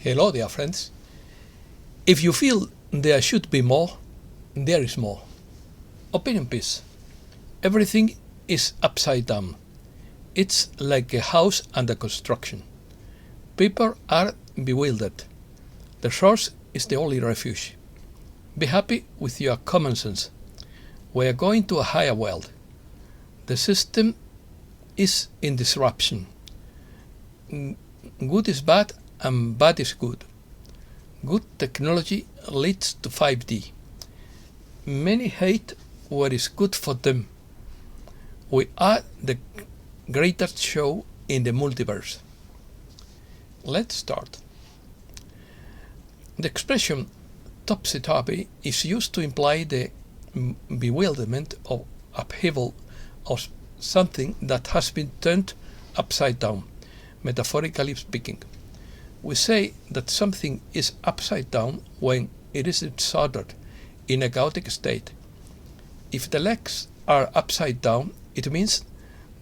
Hello, dear friends. If you feel there should be more, there is more. Opinion piece. Everything is upside down. It's like a house under construction. People are bewildered. The source is the only refuge. Be happy with your common sense. We are going to a higher world. The system is in disruption. Good is bad and bad is good. Good technology leads to 5D. Many hate what is good for them. We are the greatest show in the multiverse. Let's start. The expression topsy-turvy is used to imply the bewilderment or upheaval of something that has been turned upside down, metaphorically speaking. We say that something is upside down when it is disordered in a chaotic state. If the legs are upside down, it means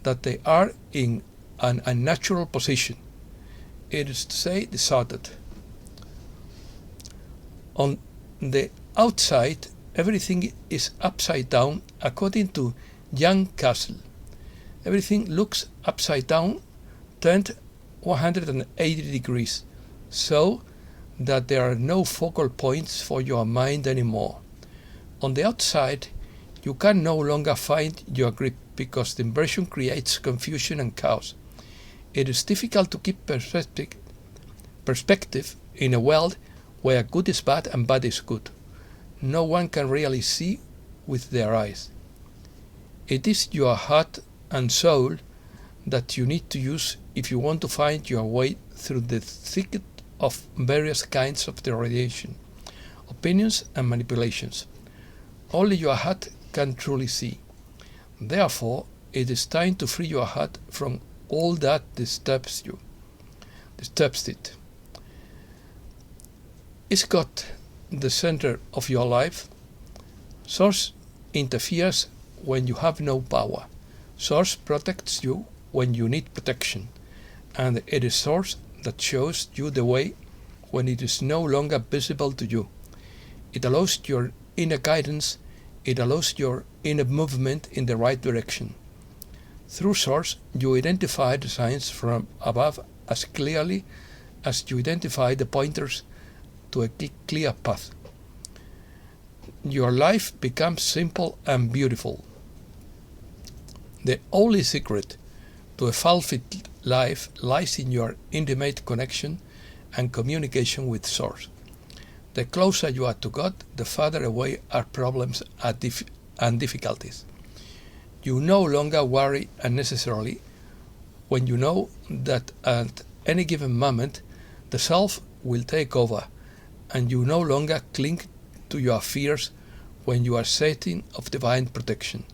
that they are in an unnatural position. It is to say disordered. On the outside, everything is upside down according to Jan Castle. Everything looks upside down, turned 180 degrees, so that there are no focal points for your mind anymore. On the outside, you can no longer find your grip because the inversion creates confusion and chaos. It is difficult to keep perspective in a world where good is bad and bad is good. No one can really see with their eyes. It is your heart and soul that you need to use if you want to find your way through the thicket of various kinds of the radiation, opinions and manipulations. Only your heart can truly see. Therefore, it is time to free your heart from all that disturbs it. Is God the center of your life? Source interferes when you have no power. Source protects you when you need protection. And it is Source that shows you the way when it is no longer visible to you. It allows your inner guidance. It allows your inner movement in the right direction. Through Source, you identify the signs from above as clearly as you identify the pointers to a clear path. Your life becomes simple and beautiful. The only secret to a fulfilled life lies in your intimate connection and communication with Source. The closer you are to God, the farther away are problems and difficulties. You no longer worry unnecessarily when you know that at any given moment the self will take over, and you no longer cling to your fears when you are certain of divine protection.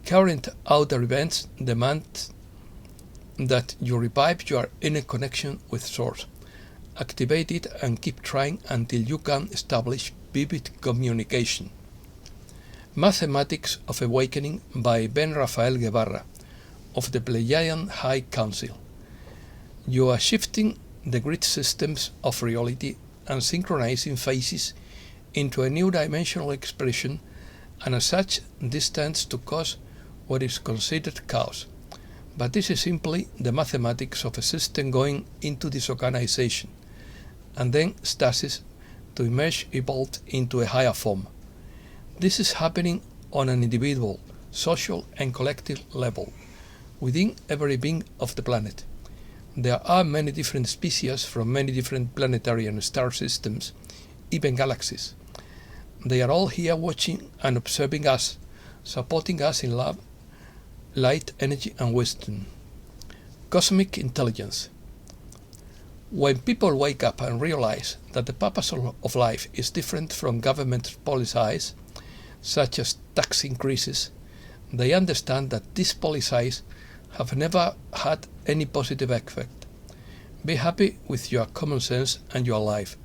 Current outer events demand that you revive your inner connection with Source. Activate it and keep trying until you can establish vivid communication. Mathematics of Awakening by Ben Rafael Guevara of the Pleiadian High Council. You are shifting the grid systems of reality and synchronizing phases into a new dimensional expression, and as such this tends to cause what is considered chaos. But this is simply the mathematics of a system going into disorganization, and then stasis to emerge evolved into a higher form. This is happening on an individual, social and collective level, within every being of the planet. There are many different species from many different planetary and star systems, even galaxies. They are all here watching and observing us, supporting us in love, light, energy and wisdom. Cosmic intelligence. When people wake up and realize that the purpose of life is different from government policies, such as tax increases, they understand that these policies have never had any positive effect. Be happy with your common sense and your life,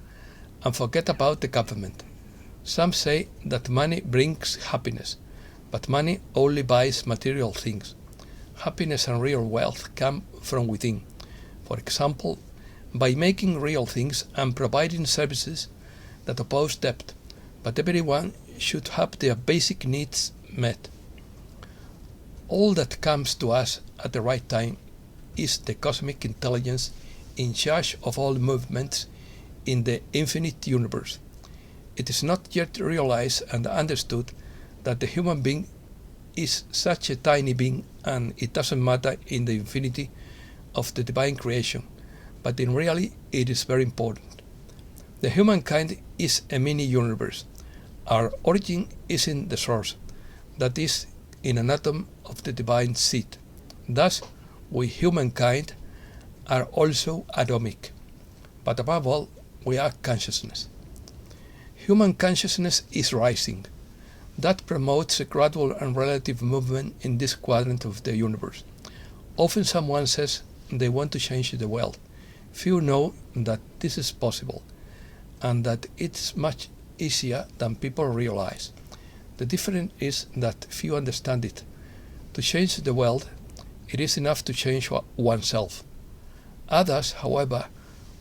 and forget about the government. Some say that money brings happiness, but money only buys material things. Happiness and real wealth come from within. For example, by making real things and providing services that oppose debt, but everyone should have their basic needs met. All that comes to us at the right time is the cosmic intelligence in charge of all movements in the infinite universe. It is not yet realized and understood that the human being is such a tiny being and it doesn't matter in the infinity of the divine creation, but in reality it is very important. The humankind is a mini universe. Our origin is in the source, that is, in an atom of the divine seed. Thus, we humankind are also atomic, but above all, we are consciousness. Human consciousness is rising. That promotes a gradual and relative movement in this quadrant of the universe. Often someone says they want to change the world. Few know that this is possible, and that it's much easier than people realize. The difference is that few understand it. To change the world, it is enough to change oneself. Others, however,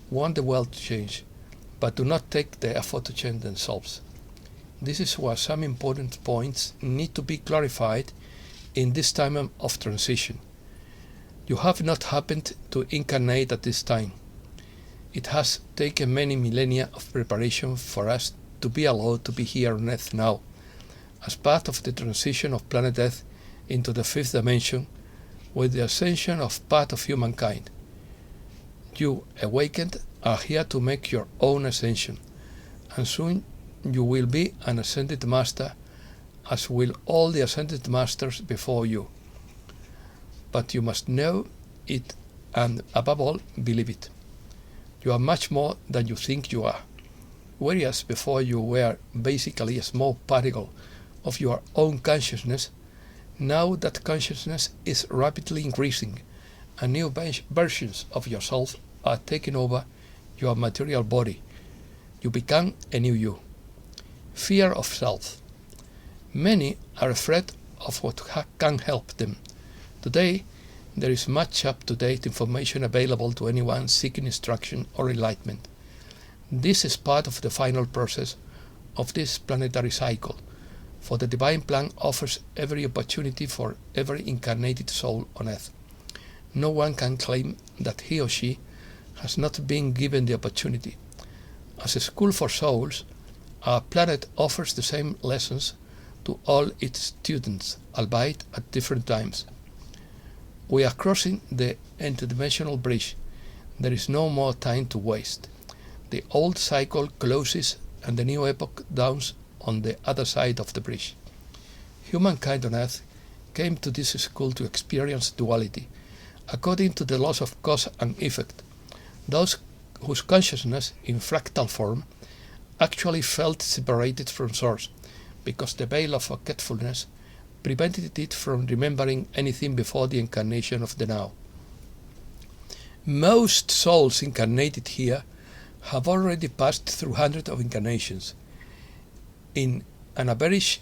want the world to change, but do not take the effort to change themselves. This is where some important points need to be clarified in this time of transition. You have not happened to incarnate at this time. It has taken many millennia of preparation for us to be allowed to be here on Earth now, as part of the transition of planet Earth into the fifth dimension with the ascension of part of humankind. You, awakened, are here to make your own ascension, and soon you will be an ascended master, as will all the ascended masters before you. But you must know it and, above all, believe it. You are much more than you think you are. Whereas before you were basically a small particle of your own consciousness, now that consciousness is rapidly increasing and new versions of yourself are taking over your material body. You become a new you. Fear of self. Many are afraid of what can help them. Today, there is much up-to-date information available to anyone seeking instruction or enlightenment. This is part of the final process of this planetary cycle, for the divine plan offers every opportunity for every incarnated soul on Earth. No one can claim that he or she has not been given the opportunity. As a school for souls, our planet offers the same lessons to all its students, albeit at different times. We are crossing the interdimensional bridge. There is no more time to waste. The old cycle closes and the new epoch dawns on the other side of the bridge. Humankind on Earth came to this school to experience duality, according to the laws of cause and effect. Those whose consciousness, in fractal form, actually felt separated from Source, because the veil of forgetfulness prevented it from remembering anything before the incarnation of the now. Most souls incarnated here have already passed through hundreds of incarnations, in an average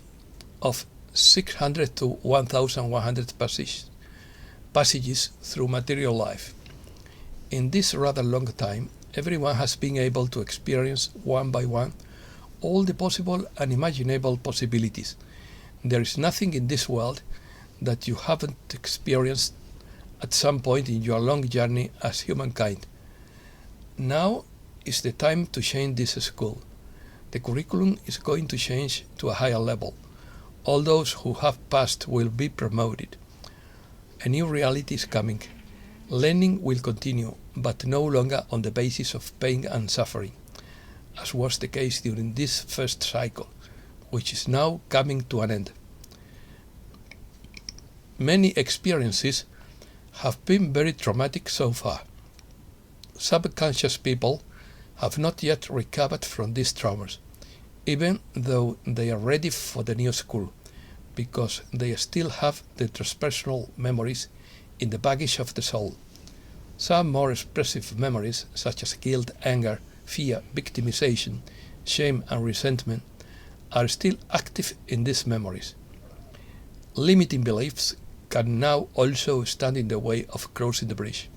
of 600 to 1,100 passages through material life. In this rather long time, everyone has been able to experience one by one all the possible and imaginable possibilities. There is nothing in this world that you haven't experienced at some point in your long journey as humankind. Now is the time to change this school. The curriculum is going to change to a higher level. All those who have passed will be promoted. A new reality is coming. Learning will continue, but no longer on the basis of pain and suffering, as was the case during this first cycle, which is now coming to an end. Many experiences have been very traumatic so far. Subconscious people have not yet recovered from these traumas, even though they are ready for the new school, because they still have the transpersonal memories in the baggage of the soul. Some more expressive memories, such as guilt, anger, fear, victimization, shame and resentment, are still active in these memories. Limiting beliefs can now also stand in the way of crossing the bridge.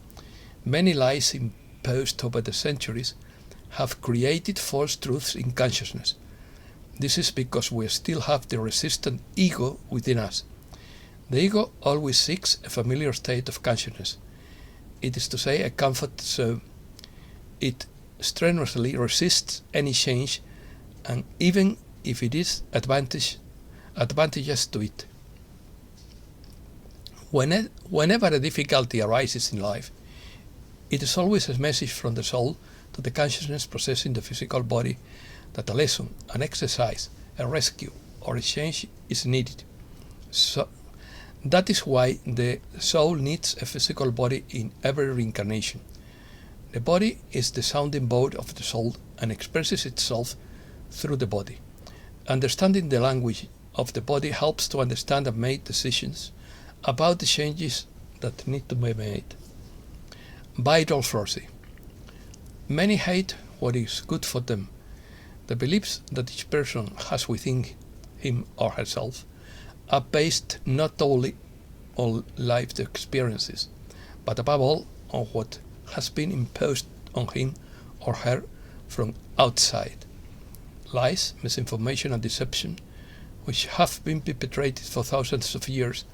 Many lies imposed over the centuries have created false truths in consciousness. This is because we still have the resistant ego within us. The ego always seeks a familiar state of consciousness. It is to say, a comfort zone. It strenuously resists any change, and even if it is advantageous to it. Whenever a difficulty arises in life, it is always a message from the soul to the consciousness possessing the physical body that a lesson, an exercise, a rescue, or a change is needed. So that is why the soul needs a physical body in every reincarnation. The body is the sounding board of the soul and expresses itself through the body. Understanding the language of the body helps to understand and make decisions about the changes that need to be made. Vital force. Many hate what is good for them. The beliefs that each person has within him or herself are based not only on life experiences, but above all on what has been imposed on him or her from outside. Lies, misinformation and deception, which have been perpetrated for thousands of years,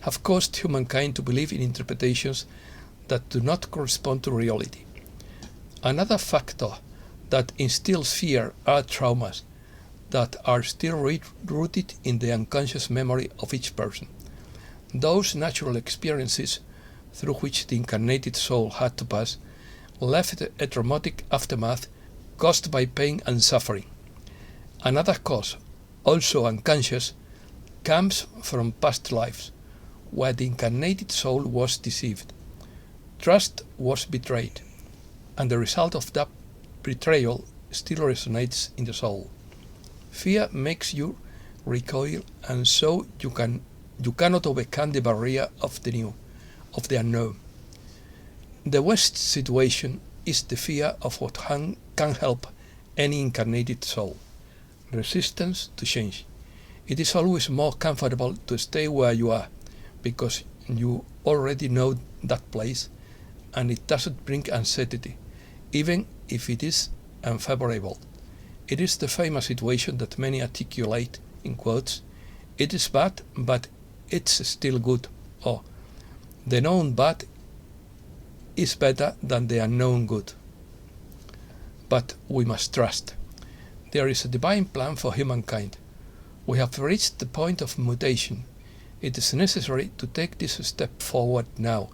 have caused humankind to believe in interpretations that do not correspond to reality. Another factor that instills fear are traumas that are still rooted in the unconscious memory of each person. Those natural experiences through which the incarnated soul had to pass left a traumatic aftermath caused by pain and suffering. Another cause, also unconscious, comes from past lives, where the incarnated soul was deceived. Trust was betrayed, and the result of that betrayal still resonates in the soul. Fear makes you recoil, and so you cannot overcome the barrier of the new, of the unknown. The West situation is the fear of what can help any incarnated soul. Resistance to change. It is always more comfortable to stay where you are, because you already know that place, and it doesn't bring anxiety, even if it is unfavorable. It is the famous situation that many articulate in quotes: "It is bad, but it's still good," or "The known bad is better than the unknown good." But we must trust. There is a divine plan for humankind. We have reached the point of mutation. It is necessary to take this step forward now.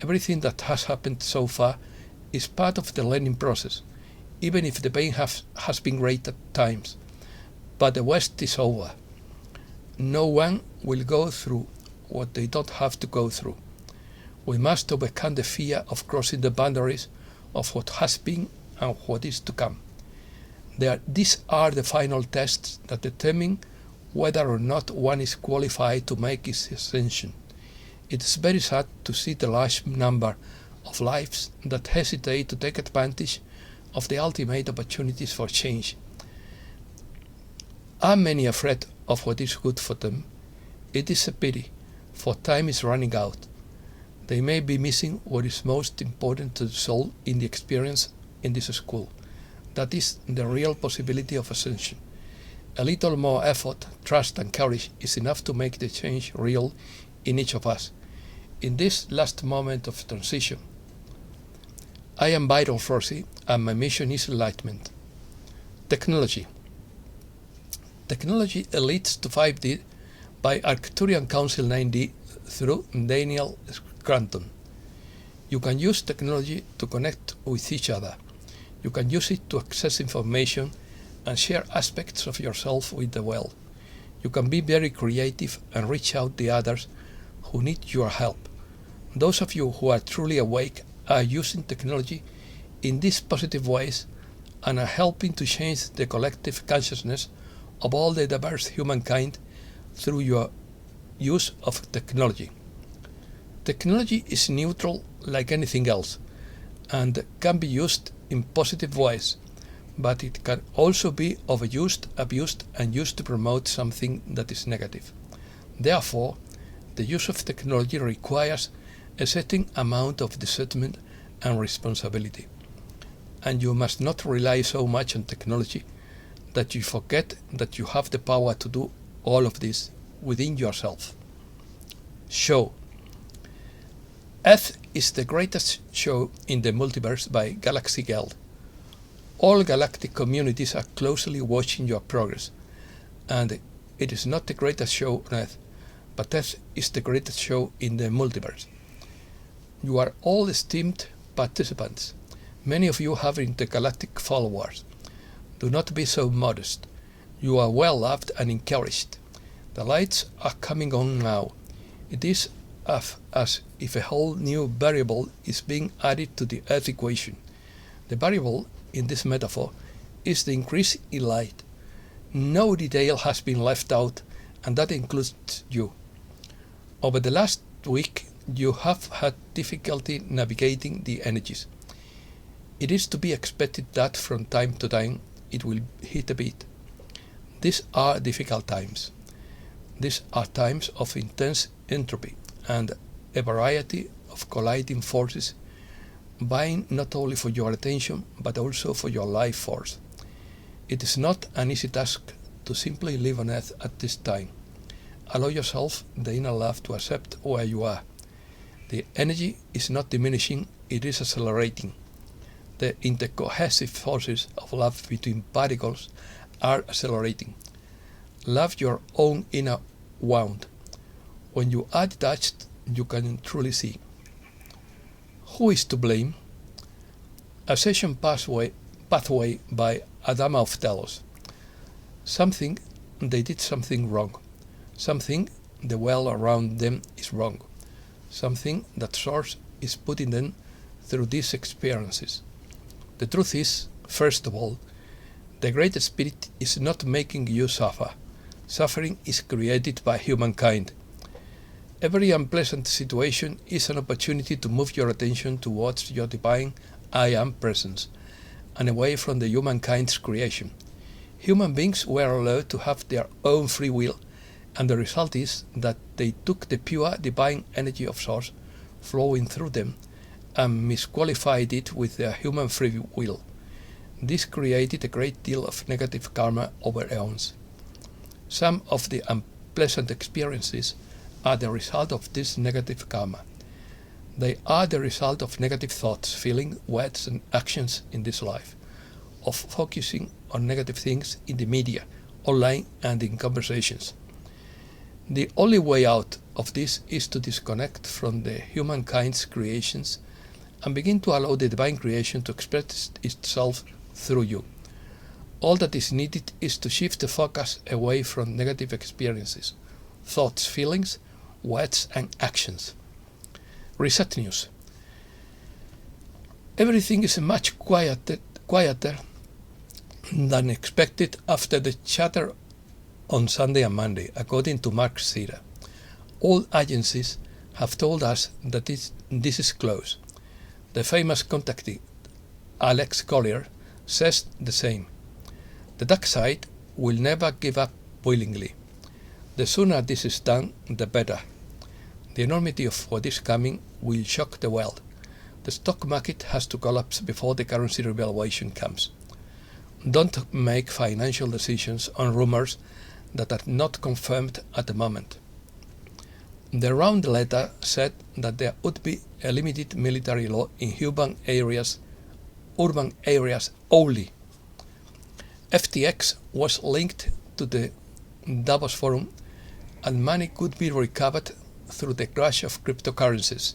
Everything that has happened so far is part of the learning process, even if the pain has been great at times. But the West is over. No one will go through what they don't have to go through. We must overcome the fear of crossing the boundaries of what has been and what is to come. These are the final tests that determine whether or not one is qualified to make his ascension. It is very sad to see the large number of lives that hesitate to take advantage of the ultimate opportunities for change. Are many afraid of what is good for them? It is a pity, for time is running out. They may be missing what is most important to the soul in the experience in this school. That is the real possibility of ascension. A little more effort, trust and courage is enough to make the change real in each of us. In this last moment of transition, I am Vital Force, and my mission is enlightenment. Technology. Technology leads to 5D by Arcturian Council 9D through Daniel Scranton. You can use technology to connect with each other. You can use it to access information and share aspects of yourself with the world. You can be very creative and reach out to others who need your help. Those of you who are truly awake are using technology in these positive ways and are helping to change the collective consciousness of all the diverse humankind through your use of technology. Technology is neutral like anything else and can be used in positive ways, but it can also be overused, abused, and used to promote something that is negative. Therefore, the use of technology requires a certain amount of discernment and responsibility. and you must not rely so much on technology that you forget that you have the power to do all of this within yourself. Show. Earth is the greatest show in the multiverse by Galaxy Guild. All galactic communities are closely watching your progress, and it is not the greatest show on Earth, but Earth is the greatest show in the multiverse. You are all esteemed participants. Many of you have intergalactic followers. Do not be so modest. You are well loved and encouraged. The lights are coming on now. It is as if a whole new variable is being added to the Earth equation. The variable in this metaphor is the increase in light. No detail has been left out, and that includes you. Over the last week, you have had difficulty navigating the energies. It is to be expected that from time to time it will hit a bit. These are difficult times. These are times of intense entropy and a variety of colliding forces vying not only for your attention but also for your life force. It is not an easy task to simply live on Earth at this time. Allow yourself the inner love to accept where you are. The energy is not diminishing, it is accelerating. The intercohesive forces of love between particles are accelerating. Love your own inner wound. When you are detached, you can truly see. Who is to blame? Ascension pathway by Adama of Telos. They did something wrong. Something the world around them is wrong. Something that Source is putting them through these experiences. The truth is, first of all, the Great Spirit is not making you suffer. Suffering is created by humankind. Every unpleasant situation is an opportunity to move your attention towards your divine I Am presence and away from the humankind's creation. Human beings were allowed to have their own free will, and the result is that they took the pure divine energy of Source flowing through them and misqualified it with their human free will. This created a great deal of negative karma over eons. Some of the unpleasant experiences are the result of this negative karma. They are the result of negative thoughts, feelings, words and actions in this life, of focusing on negative things in the media, online and in conversations. The only way out of this is to disconnect from the humankind's creations and begin to allow the divine creation to express itself through you. All that is needed is to shift the focus away from negative experiences, thoughts, feelings, words and actions. Reset news. Everything is much quieter than expected after the chatter on Sunday and Monday, according to Mark Sira. All agencies have told us that this is close. The famous contactee, Alex Collier, says the same. The dark side will never give up willingly. The sooner this is done, the better. The enormity of what is coming will shock the world. The stock market has to collapse before the currency revaluation comes. Don't make financial decisions on rumors that are not confirmed at the moment. The round letter said that there would be a limited military law in urban areas only. FTX was linked to the Davos Forum, and money could be recovered through the crash of cryptocurrencies.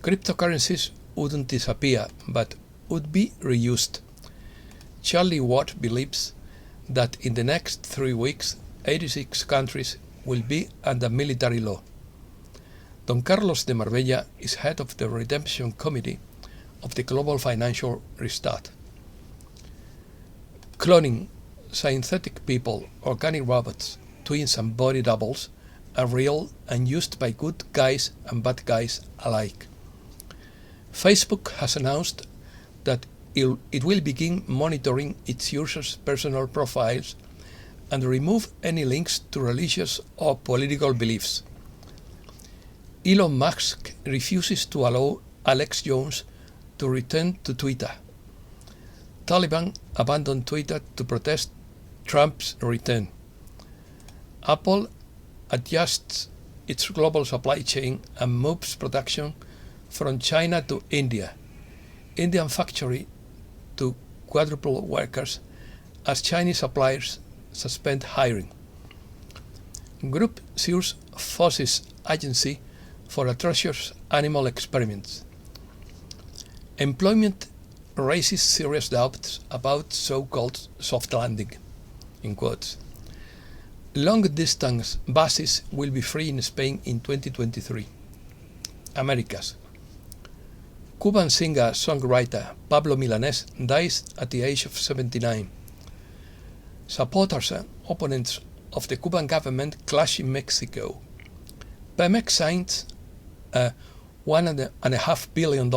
Cryptocurrencies wouldn't disappear, but would be reused. Charlie Watt believes that in the next 3 weeks, 86 countries will be under military law. Don Carlos de Marbella is head of the Redemption Committee of the Global Financial Restart. Cloning, synthetic people, organic robots, twins and body doubles are real and used by good guys and bad guys alike. Facebook has announced that it will begin monitoring its users' personal profiles and remove any links to religious or political beliefs. Elon Musk refuses to allow Alex Jones to return to Twitter. Taliban abandoned Twitter to protest Trump's return. Apple adjusts its global supply chain and moves production from China to India. Indian factory to quadruple workers as Chinese suppliers suspend hiring. Group sues Forces Agency for atrocious animal experiments. Employment raises serious doubts about so-called soft landing, in quotes. Long-distance buses will be free in Spain in 2023. Americas. Cuban singer-songwriter Pablo Milanés dies at the age of 79. Supporters and opponents of the Cuban government clash in Mexico. Pemex signs a $1.5 billion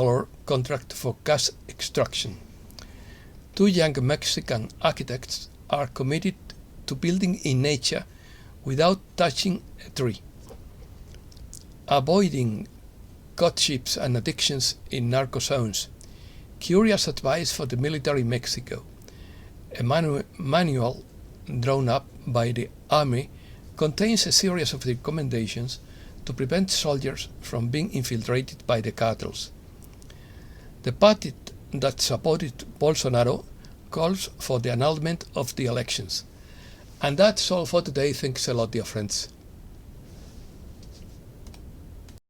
contract for gas extraction. Two young Mexican architects are committed to building in nature without touching a tree. Avoiding courtships and addictions in narco zones. Curious advice for the military in Mexico. A manual drawn up by the Army contains a series of recommendations to prevent soldiers from being infiltrated by the cartels. The party that supported Bolsonaro calls for the annulment of the elections. And that's all for today. Thanks a lot, dear friends.